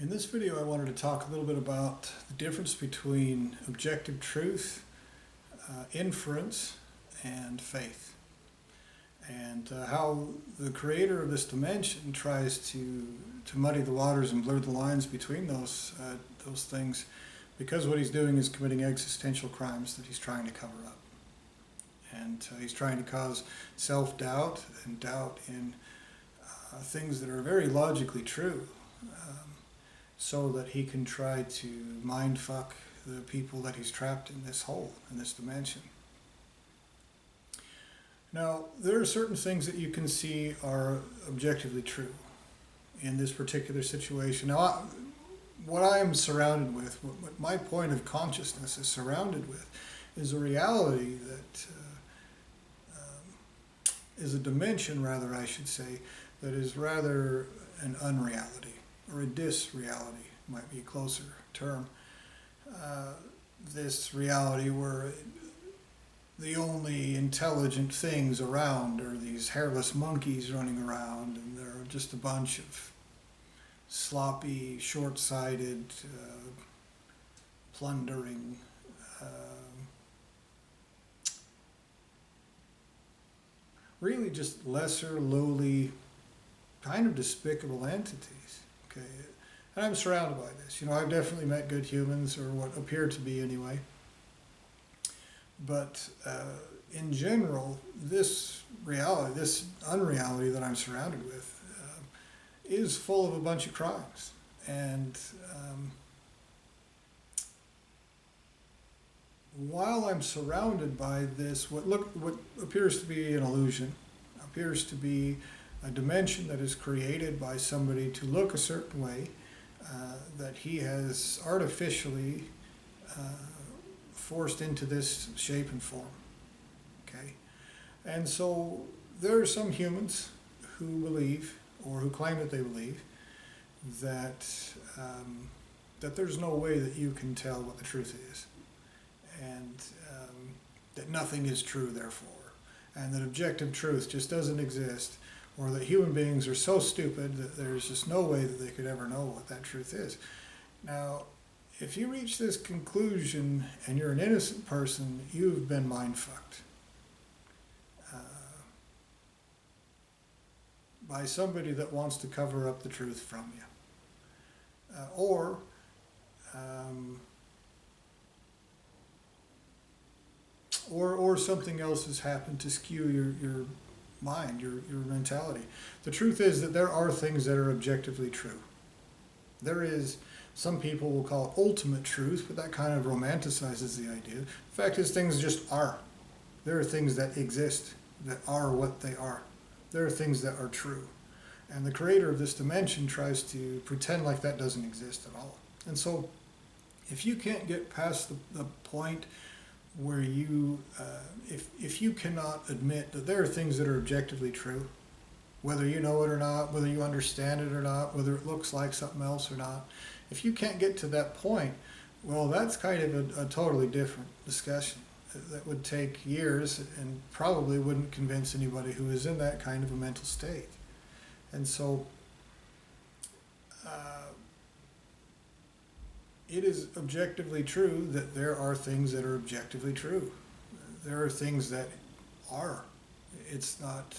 In this video, I wanted to talk a little bit about the difference between objective truth, inference, and faith, and how the creator of this dimension tries to muddy the waters and blur the lines between those things, because what he's doing is committing existential crimes that he's trying to cover up. And he's trying to cause self-doubt and doubt in things that are very logically true, so that he can try to mindfuck the people that he's trapped in this hole, in this dimension. Now, there are certain things that you can see are objectively true in this particular situation. Now, what I am surrounded with, what my point of consciousness is surrounded with, is a reality that is a dimension, rather, I should say, that is rather an unreality, or a disreality, might be a closer term. This reality where the only intelligent things around are these hairless monkeys running around, and there are just a bunch of sloppy, short-sighted, plundering, really just lesser, lowly, kind of despicable entities. Okay, and I'm surrounded by this. I've definitely met good humans, or what appear to be anyway. But in general, this reality, this unreality that I'm surrounded with, is full of a bunch of crimes. And while I'm surrounded by this, what appears to be an illusion, appears to be a dimension that is created by somebody to look a certain way, that he has artificially forced into this shape and form. Okay, and so there are some humans who believe, or who claim that they believe, that that there's no way that you can tell what the truth is, and that nothing is true, therefore, and that objective truth just doesn't exist, or that human beings are so stupid that there's just no way that they could ever know what that truth is. Now, if you reach this conclusion and you're an innocent person, you've been mind-fucked by somebody that wants to cover up the truth from you. Or something else has happened to skew your mind, your mentality. The truth is that there are things that are objectively true. There is, some people will call it ultimate truth, but that kind of romanticizes the idea. The fact is, things just are. There are things that exist, that are what they are. There are things that are true. And the creator of this dimension tries to pretend like that doesn't exist at all. And so, if you can't get past the point where you, if you cannot admit that there are things that are objectively true, whether you know it or not, whether you understand it or not, whether it looks like something else or not, if you can't get to that point, well, that's kind of a totally different discussion that would take years and probably wouldn't convince anybody who is in that kind of a mental state. And so it is objectively true that there are things that are objectively true. There are things that are. It's not,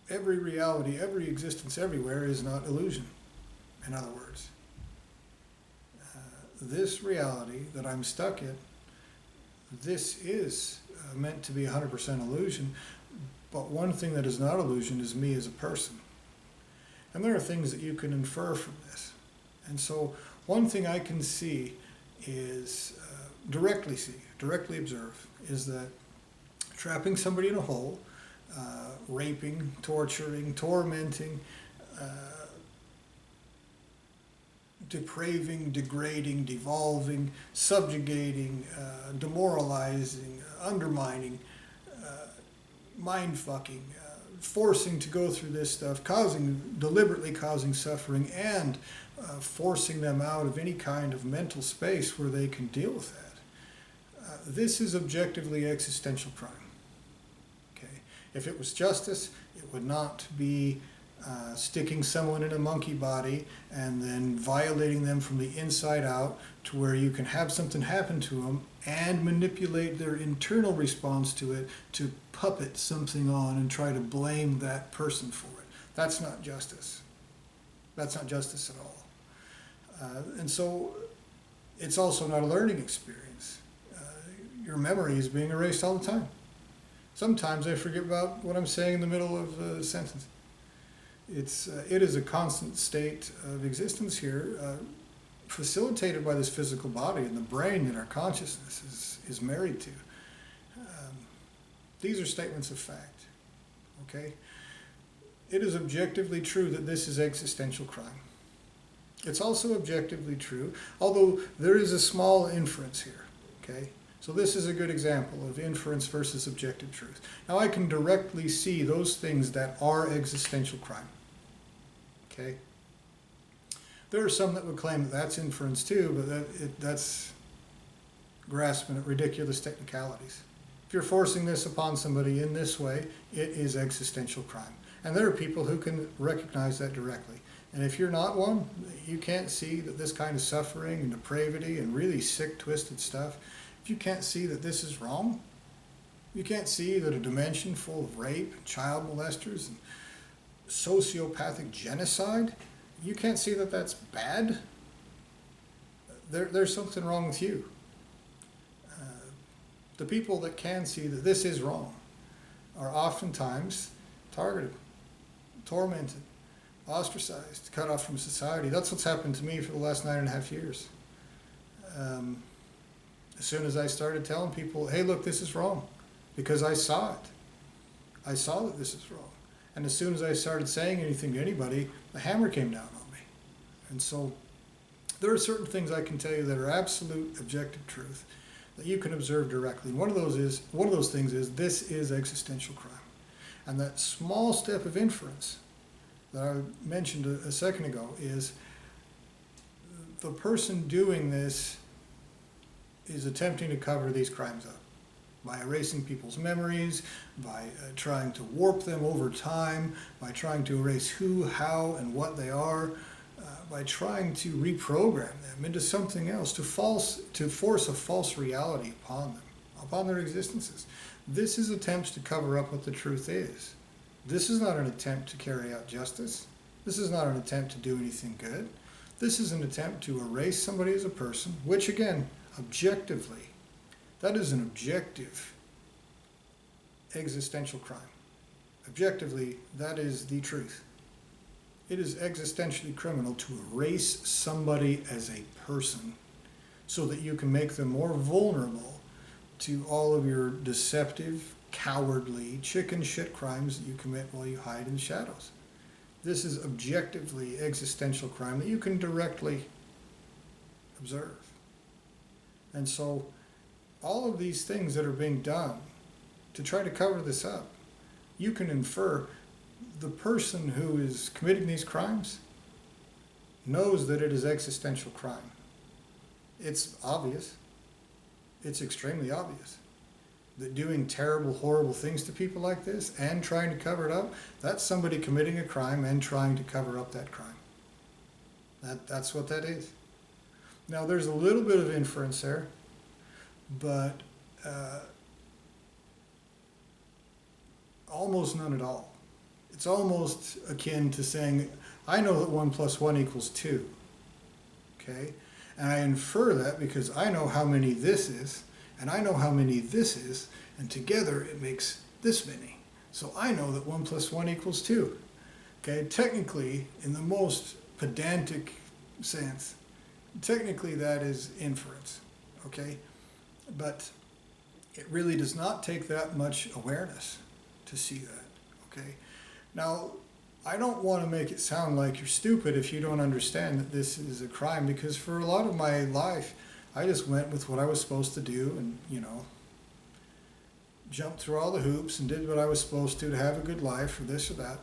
every reality, every existence everywhere is not illusion, in other words. This reality that I'm stuck in, this is meant to be 100% illusion, but one thing that is not illusion is me as a person. And there are things that you can infer from this. And so one thing I can see is, directly observe, is that trapping somebody in a hole, raping, torturing, tormenting, depraving, degrading, devolving, subjugating, demoralizing, undermining, mind-fucking, forcing to go through this stuff, deliberately causing suffering, and forcing them out of any kind of mental space where they can deal with that. This is objectively existential crime. Okay, if it was justice, it would not be sticking someone in a monkey body and then violating them from the inside out to where you can have something happen to them and manipulate their internal response to it to puppet something on and try to blame that person for it. That's not justice. That's not justice at all. And so it's also not a learning experience. Your memory is being erased all the time. Sometimes I forget about what I'm saying in the middle of a sentence. It is a constant state of existence here, facilitated by this physical body and the brain that our consciousness is married to. These are statements of fact, okay? It is objectively true that this is existential crime. It's also objectively true, although there is a small inference here, okay? So this is a good example of inference versus objective truth. Now I can directly see those things that are existential crime, okay? There are some that would claim that that's inference too, but that's grasping at ridiculous technicalities. If you're forcing this upon somebody in this way, it is existential crime. And there are people who can recognize that directly. And if you're not one, you can't see that this kind of suffering and depravity and really sick, twisted stuff, if you can't see that this is wrong, you can't see that a dimension full of rape, child molesters, and sociopathic genocide, you can't see that that's bad, there's something wrong with you. The people that can see that this is wrong are oftentimes targeted, tormented, ostracized, cut off from society. That's what's happened to me for the last 9.5 years. As soon as I started telling people, hey, look, this is wrong, because I saw it. I saw that this is wrong. And as soon as I started saying anything to anybody, the hammer came down on me. And so there are certain things I can tell you that are absolute objective truth that you can observe directly. One of those things is this is existential crime. And that small step of inference that I mentioned a second ago is the person doing this is attempting to cover these crimes up by erasing people's memories, by trying to warp them over time, by trying to erase who, how, and what they are, by trying to reprogram them into something else, to force a false reality upon them, upon their existences. This is attempts to cover up what the truth is. This is not an attempt to carry out justice. This is not an attempt to do anything good. This is an attempt to erase somebody as a person, which again, objectively, that is an objective existential crime. Objectively, that is the truth. It is existentially criminal to erase somebody as a person so that you can make them more vulnerable to all of your deceptive, cowardly, chicken shit crimes that you commit while you hide in the shadows. This is objectively existential crime that you can directly observe. And so all of these things that are being done to try to cover this up, you can infer the person who is committing these crimes knows that it is existential crime. It's obvious. It's extremely obvious that doing terrible, horrible things to people like this and trying to cover it up, that's somebody committing a crime and trying to cover up that crime. That's what that is. Now, there's a little bit of inference there, but almost none at all. It's almost akin to saying, I know that 1 + 1 = 2, okay? And I infer that because I know how many this is, and I know how many this is, and together it makes this many. So I know that 1 + 1 = 2, okay? Technically, in the most pedantic sense, technically that is inference, okay? But it really does not take that much awareness to see that, okay? Now, I don't want to make it sound like you're stupid if you don't understand that this is a crime, because for a lot of my life, I just went with what I was supposed to do and, jumped through all the hoops and did what I was supposed to have a good life or this or that.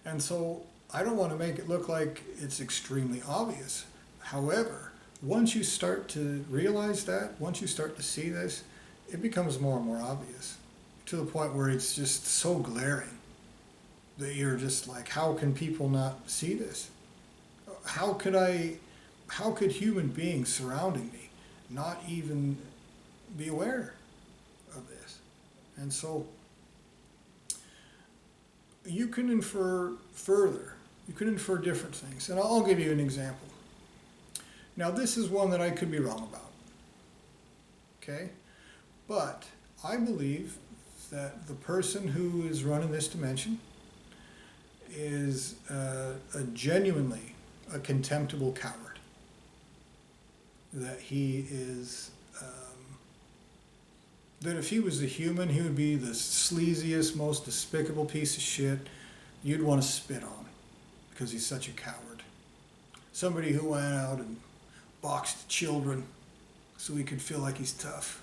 And so I don't want to make it look like it's extremely obvious. However, once you start to realize that, once you start to see this, it becomes more and more obvious to the point where it's just so glaring. that you're just like, how can people not see this? How could human beings surrounding me not even be aware of this? And so you can infer further. You can infer different things. And I'll give you an example. Now, this is one that I could be wrong about. Okay? But I believe that the person who is running this dimension is genuinely a contemptible coward. That he is, that if he was a human, he would be the sleaziest, most despicable piece of shit you'd want to spit on because he's such a coward. Somebody who went out and boxed children so he could feel like he's tough.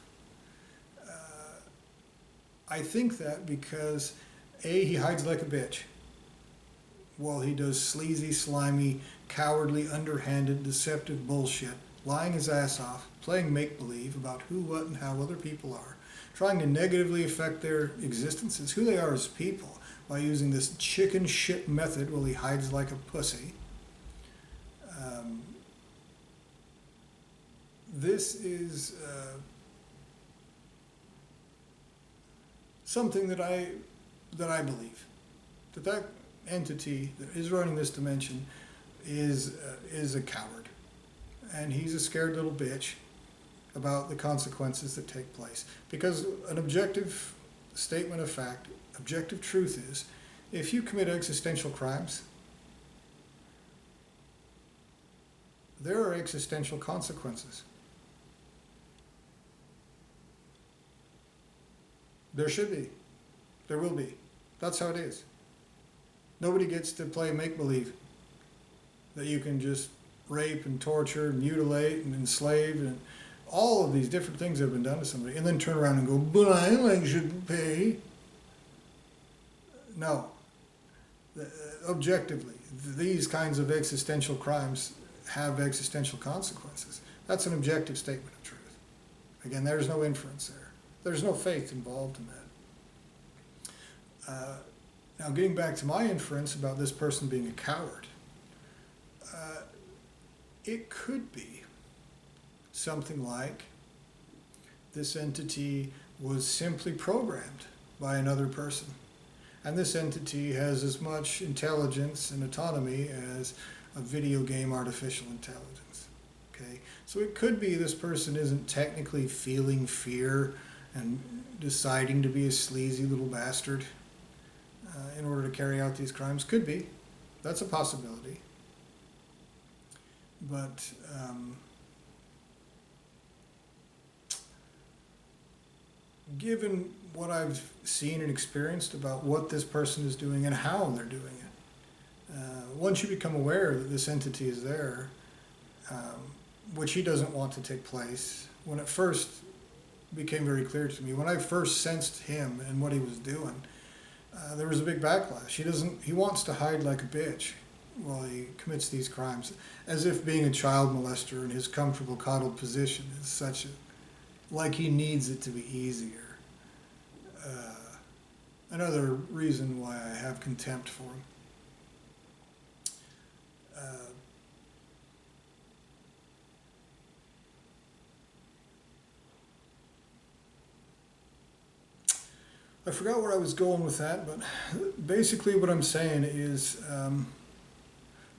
I think that because, A, he hides like a bitch while he does sleazy, slimy, cowardly, underhanded, deceptive bullshit, lying his ass off, playing make-believe about who, what, and how other people are, trying to negatively affect their existences, who they are as people, by using this chicken shit method while he hides like a pussy. This is something that I believe that entity that is running this dimension is a coward, and he's a scared little bitch about the consequences that take place. Because an objective statement of fact, objective truth is, if you commit existential crimes, there are existential consequences. There should be. There will be. That's how it is. Nobody gets to play make-believe that you can just rape and torture and mutilate and enslave and all of these different things that have been done to somebody and then turn around and go, but I shouldn't pay. No. Objectively, these kinds of existential crimes have existential consequences. That's an objective statement of truth. Again, there's no inference there. There's no faith involved in that. Now, getting back to my inference about this person being a coward, it could be something like this entity was simply programmed by another person. And this entity has as much intelligence and autonomy as a video game artificial intelligence. Okay? So it could be this person isn't technically feeling fear and deciding to be a sleazy little bastard in order to carry out these crimes. Could be. That's a possibility. But given what I've seen and experienced about what this person is doing and how they're doing it, once you become aware that this entity is there, which he doesn't want to take place, when it first became very clear to me, when I first sensed him and what he was doing, there was a big backlash. He wants to hide like a bitch while he commits these crimes, as if being a child molester in his comfortable coddled position is such a, like he needs it to be easier. Another reason why I have contempt for him. I forgot where I was going with that, but basically what I'm saying is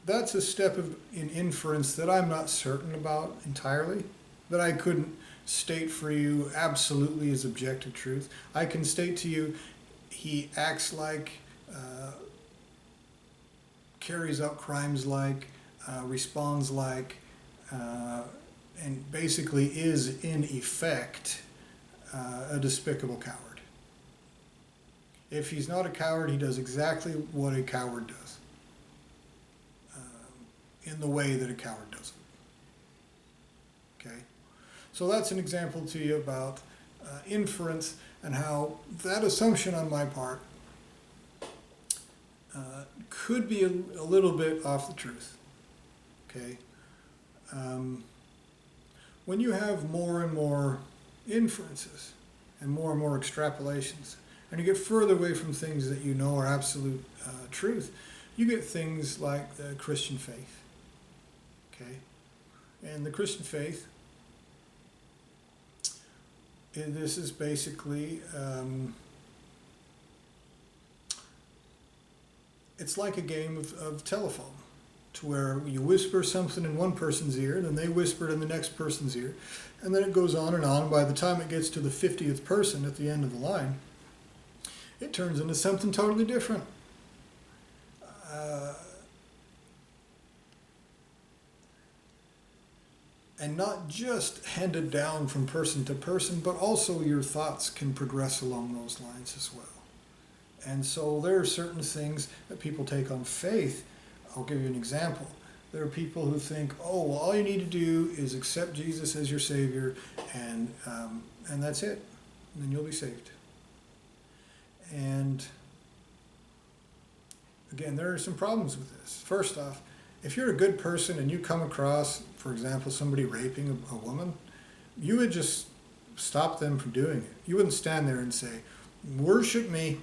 that's a step in inference that I'm not certain about entirely, that I couldn't state for you absolutely as objective truth. I can state to you he acts like, carries out crimes like, responds like, and basically is in effect a despicable coward. If he's not a coward, he does exactly what a coward does, in the way that a coward does it. Okay? So that's an example to you about inference and how that assumption on my part could be a little bit off the truth. Okay? When you have more and more inferences and more extrapolations, and you get further away from things that you know are absolute truth, you get things like the Christian faith. Okay? And the Christian faith, and this is basically, it's like a game of telephone, to where you whisper something in one person's ear, and then they whisper it in the next person's ear, and then it goes on, and by the time it gets to the 50th person at the end of the line, it turns into something totally different. And not just handed down from person to person, but also your thoughts can progress along those lines as well. And so there are certain things that people take on faith. I'll give you an example. There are people who think, oh, well, all you need to do is accept Jesus as your Savior, and that's it. And then you'll be saved. And again, there are some problems with this. First off, if you're a good person and you come across, for example, somebody raping a woman, you would just stop them from doing it. You wouldn't stand there and say, worship me,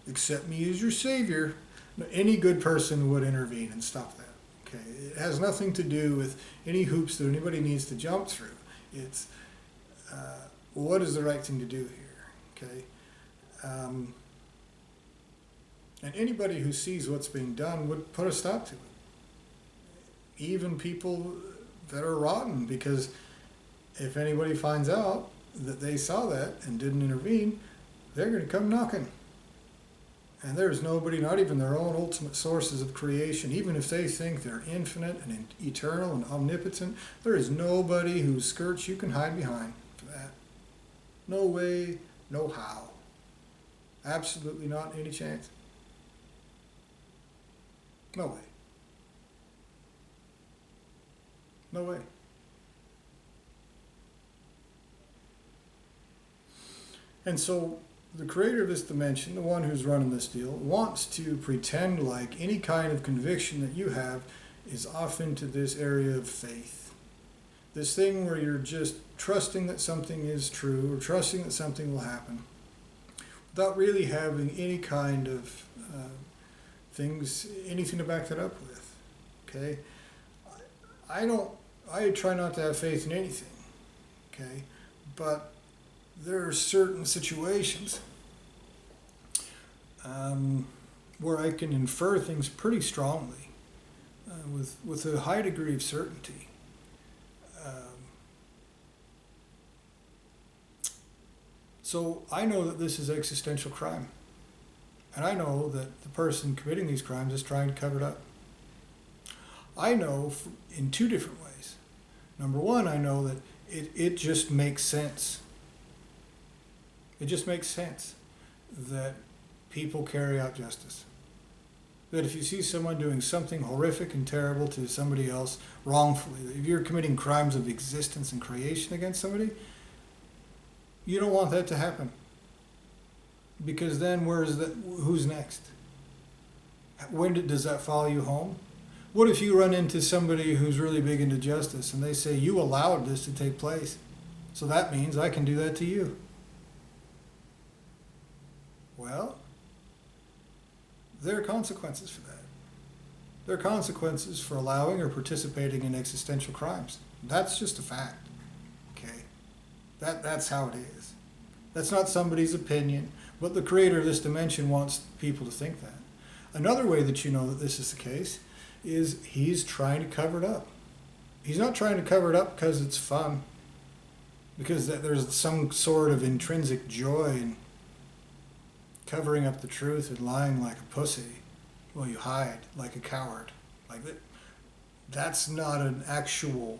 accept me as your Savior. No, any good person would intervene and stop that. Okay, it has nothing to do with any hoops that anybody needs to jump through. It's what is the right thing to do here? Okay, and anybody who sees what's being done would put a stop to it. Even people that are rotten, because if anybody finds out that they saw that and didn't intervene, they're going to come knocking. And there's nobody, not even their own ultimate sources of creation, even if they think they're infinite and eternal and omnipotent, there is nobody whose skirts you can hide behind for that. No way, no how. Absolutely not any chance. No way. No way. And so the creator of this dimension, the one who's running this deal, wants to pretend like any kind of conviction that you have is off into this area of faith. This thing where you're just trusting that something is true or trusting that something will happen without really having any kind of anything to back that up with. Okay? I try not to have faith in anything. Okay? But there are certain situations where I can infer things pretty strongly with a high degree of certainty. So I know that this is existential crime. And I know that the person committing these crimes is trying to cover it up. I know in two different ways. Number one, I know that it just makes sense. It just makes sense that people carry out justice. That if you see someone doing something horrific and terrible to somebody else wrongfully, that if you're committing crimes of existence and creation against somebody, you don't want that to happen. Because then who's next? Does that follow you home? What if you run into somebody who's really big into justice and they say, you allowed this to take place, so that means I can do that to you? Well, there are consequences for that. There are consequences for allowing or participating in existential crimes. That's just a fact. Okay? That's how it is. That's not somebody's opinion, but the creator of this dimension wants people to think that. Another way that you know that this is the case is he's trying to cover it up. He's not trying to cover it up because it's fun, because there's some sort of intrinsic joy in covering up the truth and lying like a pussy while you hide like a coward. Like that. That's not an actual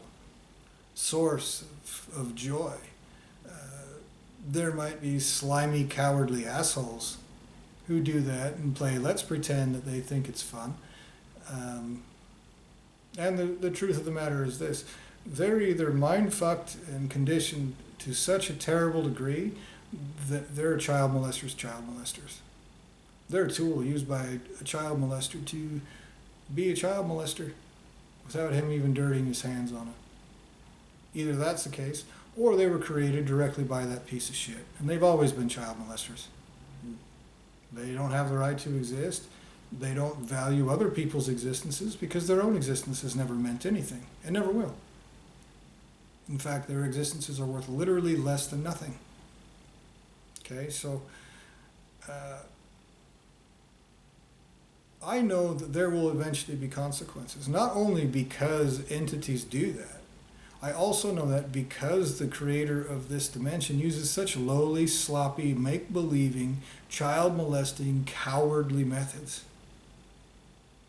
source of joy. There might be slimy, cowardly assholes who do that and play let's pretend that they think it's fun. And the truth of the matter is this. They're either mind-fucked and conditioned to such a terrible degree that they're child molesters. They're a tool used by a child molester to be a child molester without him even dirtying his hands on it. Either that's the case, or they were created directly by that piece of shit. And they've always been child molesters. They don't have the right to exist. They don't value other people's existences because their own existence has never meant anything and never will. In fact, their existences are worth literally less than nothing. Okay, so I know that there will eventually be consequences, not only because entities do that. I also know that because the creator of this dimension uses such lowly, sloppy, make-believing, child-molesting, cowardly methods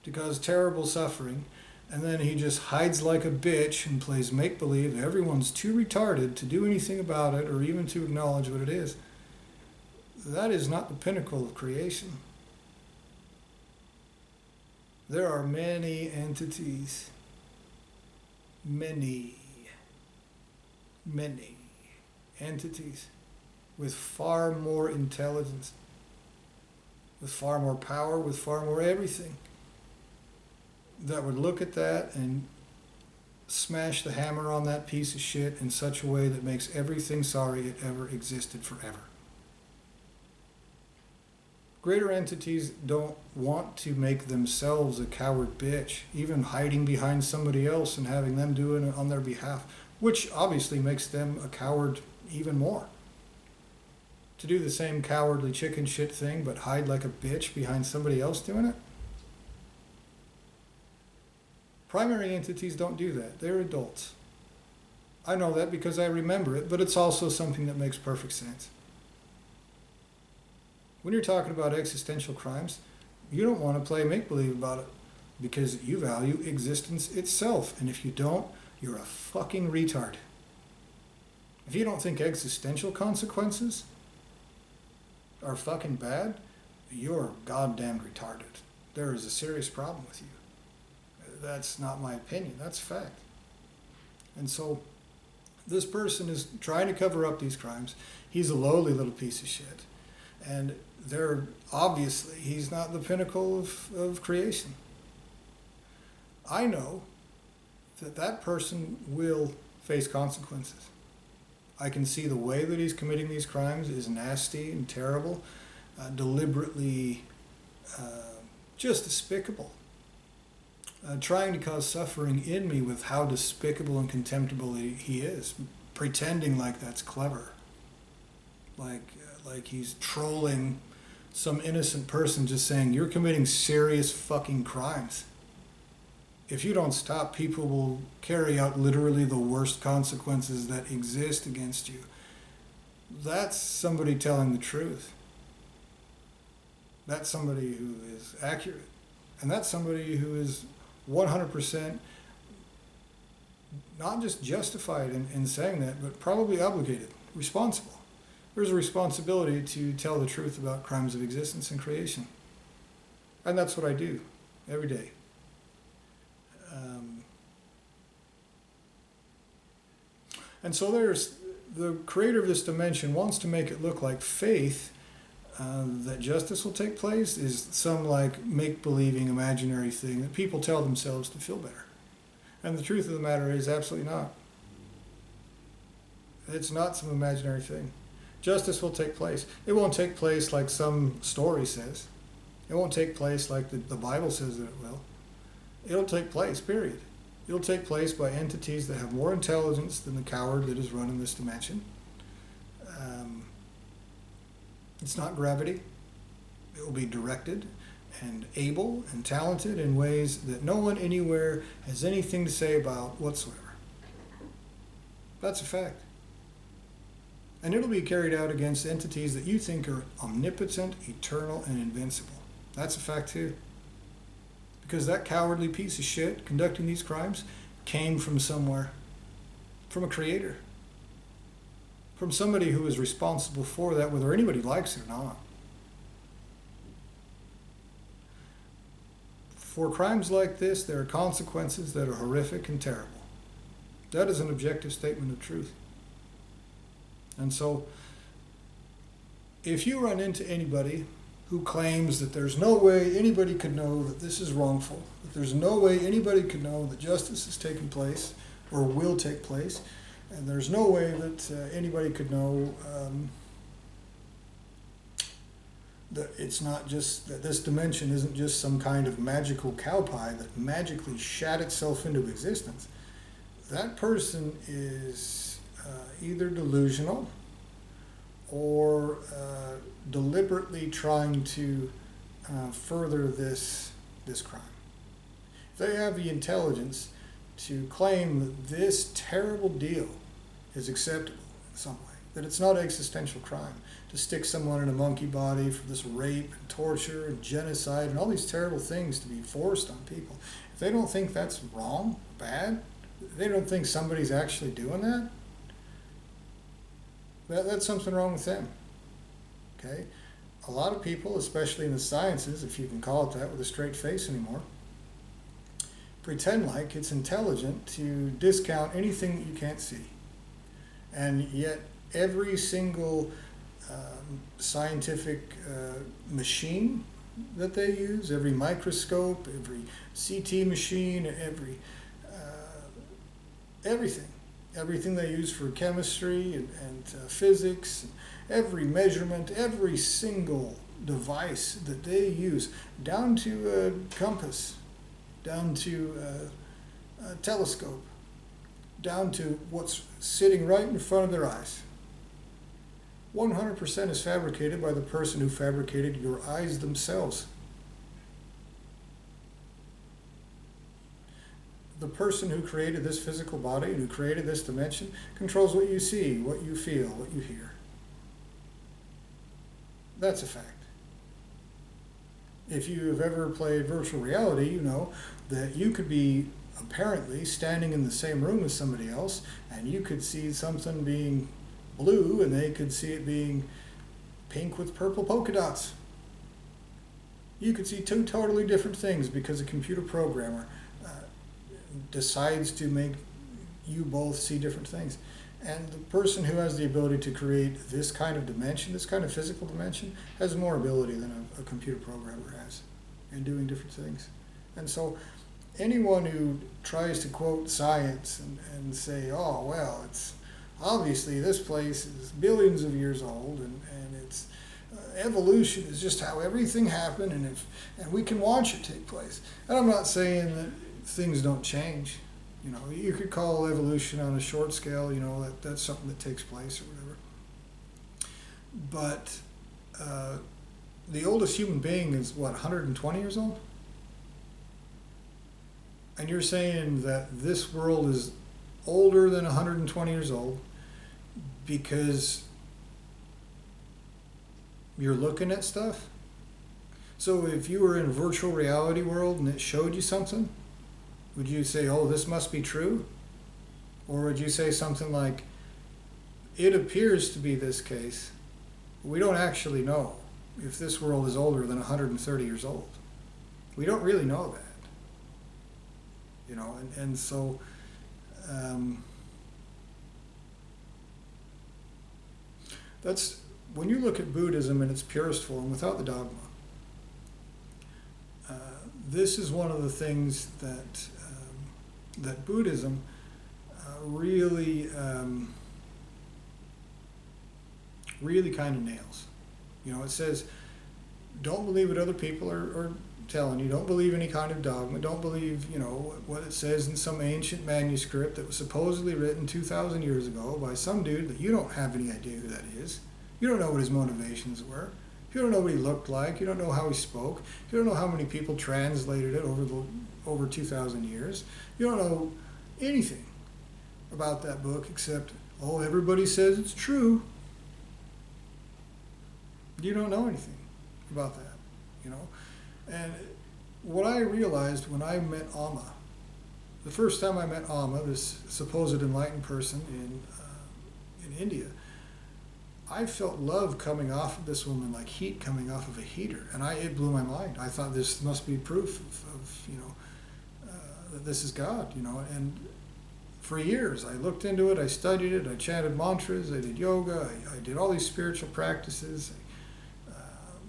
to cause terrible suffering, and then he just hides like a bitch and plays make-believe. Everyone's too retarded to do anything about it or even to acknowledge what it is. That is not the pinnacle of creation. There are many entities, many entities with far more intelligence, with far more power, with far more everything, that would look at that and smash the hammer on that piece of shit in such a way that makes everything sorry it ever existed forever. Greater entities don't want to make themselves a coward bitch, even hiding behind somebody else and having them do it on their behalf, which obviously makes them a coward even more. To do the same cowardly chicken shit thing but hide like a bitch behind somebody else doing it? Primary entities don't do that. They're adults. I know that because I remember it, but it's also something that makes perfect sense. When you're talking about existential crimes, you don't want to play make-believe about it because you value existence itself. And if you don't, you're a fucking retard. If you don't think existential consequences are fucking bad, you're goddamn retarded. There is a serious problem with you. That's not my opinion. That's fact. And so this person is trying to cover up these crimes. He's a lowly little piece of shit. And obviously, he's not the pinnacle of creation. I know that that person will face consequences. I can see the way that he's committing these crimes is nasty and terrible, deliberately just despicable. Trying to cause suffering in me with how despicable and contemptible he is, pretending like that's clever. Like he's trolling some innocent person just saying, you're committing serious fucking crimes. If you don't stop, people will carry out literally the worst consequences that exist against you. That's somebody telling the truth. That's somebody who is accurate. And that's somebody who is 100% not just justified in saying that, but probably obligated, responsible. There's a responsibility to tell the truth about crimes of existence and creation. And that's what I do every day. And so the creator of this dimension wants to make it look like faith, that justice will take place, is some like make-believing imaginary thing that people tell themselves to feel better. And the truth of the matter is absolutely not. It's not some imaginary thing. Justice will take place. It won't take place like some story says. It won't take place like the Bible says that it will. It'll take place, period. It'll take place by entities that have more intelligence than the coward that is running this dimension. It's not gravity. It will be directed and able and talented in ways that no one anywhere has anything to say about whatsoever. That's a fact. And it'll be carried out against entities that you think are omnipotent, eternal, and invincible. That's a fact too. Because that cowardly piece of shit conducting these crimes came from somewhere. From a creator. From somebody who is responsible for that, whether anybody likes it or not. For crimes like this, there are consequences that are horrific and terrible. That is an objective statement of truth. And so, if you run into anybody who claims that there's no way anybody could know that this is wrongful, that there's no way anybody could know that justice is taking place or will take place, and there's no way that anybody could know that it's not just that this dimension isn't just some kind of magical cow pie that magically shat itself into existence. That person is either delusional or deliberately trying to further this crime. If they have the intelligence to claim that this terrible deal is acceptable in some way, that it's not existential crime to stick someone in a monkey body for this rape and torture and genocide and all these terrible things to be forced on people. If they don't think that's wrong, bad, they don't think somebody's actually doing that, that's something wrong with them. Okay? A lot of people, especially in the sciences, if you can call it that with a straight face anymore, pretend like it's intelligent to discount anything that you can't see. And yet every single scientific machine that they use, every microscope, every CT machine, everything they use for chemistry and physics, every measurement, every single device that they use, down to a compass, down to a telescope, down to what's sitting right in front of their eyes, 100% is fabricated by the person who fabricated your eyes themselves. The person who created this physical body and who created this dimension controls what you see, what you feel, what you hear. That's a fact. If you have ever played virtual reality, you know that you could be apparently standing in the same room as somebody else, and you could see something being blue and they could see it being pink with purple polka dots. You could see two totally different things because a computer programmer decides to make you both see different things. And the person who has the ability to create this kind of dimension, this kind of physical dimension, has more ability than a computer programmer has in doing different things. And so anyone who tries to quote science and say, oh, well, it's obviously this place is billions of years old and it's evolution is just how everything happened and we can watch it take place. And I'm not saying that things don't change. You know, you could call evolution on a short scale, you know, that's something that takes place or whatever. But the oldest human being is, what, 120 years old? And you're saying that this world is older than 120 years old because you're looking at stuff? So if you were in a virtual reality world and it showed you something, would you say, oh, this must be true? Or would you say something like, it appears to be this case. We don't actually know if this world is older than 130 years old. We don't really know that. You know, and so that's, when you look at Buddhism in its purest form, without the dogma, this is one of the things that that Buddhism really kind of nails. You know, it says, don't believe what other people are telling you. Don't believe any kind of dogma. Don't believe, you know, what it says in some ancient manuscript that was supposedly written 2,000 years ago by some dude that you don't have any idea who that is. You don't know what his motivations were. You don't know what he looked like. You don't know how he spoke. You don't know how many people translated it over 2,000 years. You don't know anything about that book except, oh, everybody says it's true. You don't know anything about that, you know. And what I realized when I met Amma, the first time I met Amma, this supposed enlightened person in India, I felt love coming off of this woman like heat coming off of a heater, and it blew my mind. I thought this must be proof of you know, that this is God, you know. And for years I looked into it, I studied it, I chanted mantras, I did yoga, I did all these spiritual practices,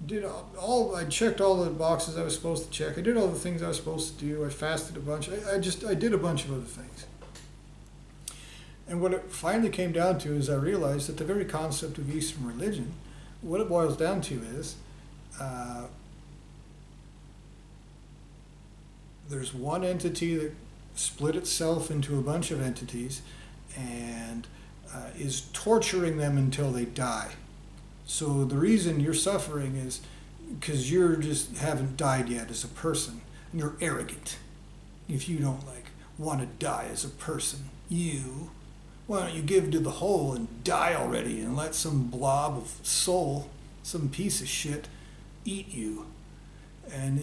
I checked all the boxes I was supposed to check, I did all the things I was supposed to do, I fasted a bunch, I did a bunch of other things. And what it finally came down to is I realized that the very concept of Eastern religion, what it boils down to is uh, there's one entity that split itself into a bunch of entities and is torturing them until they die. So the reason you're suffering is because you're just haven't died yet as a person, and you're arrogant. If you don't want to die as a person, why don't you give to the whole and die already and let some blob of soul, some piece of shit, eat you? And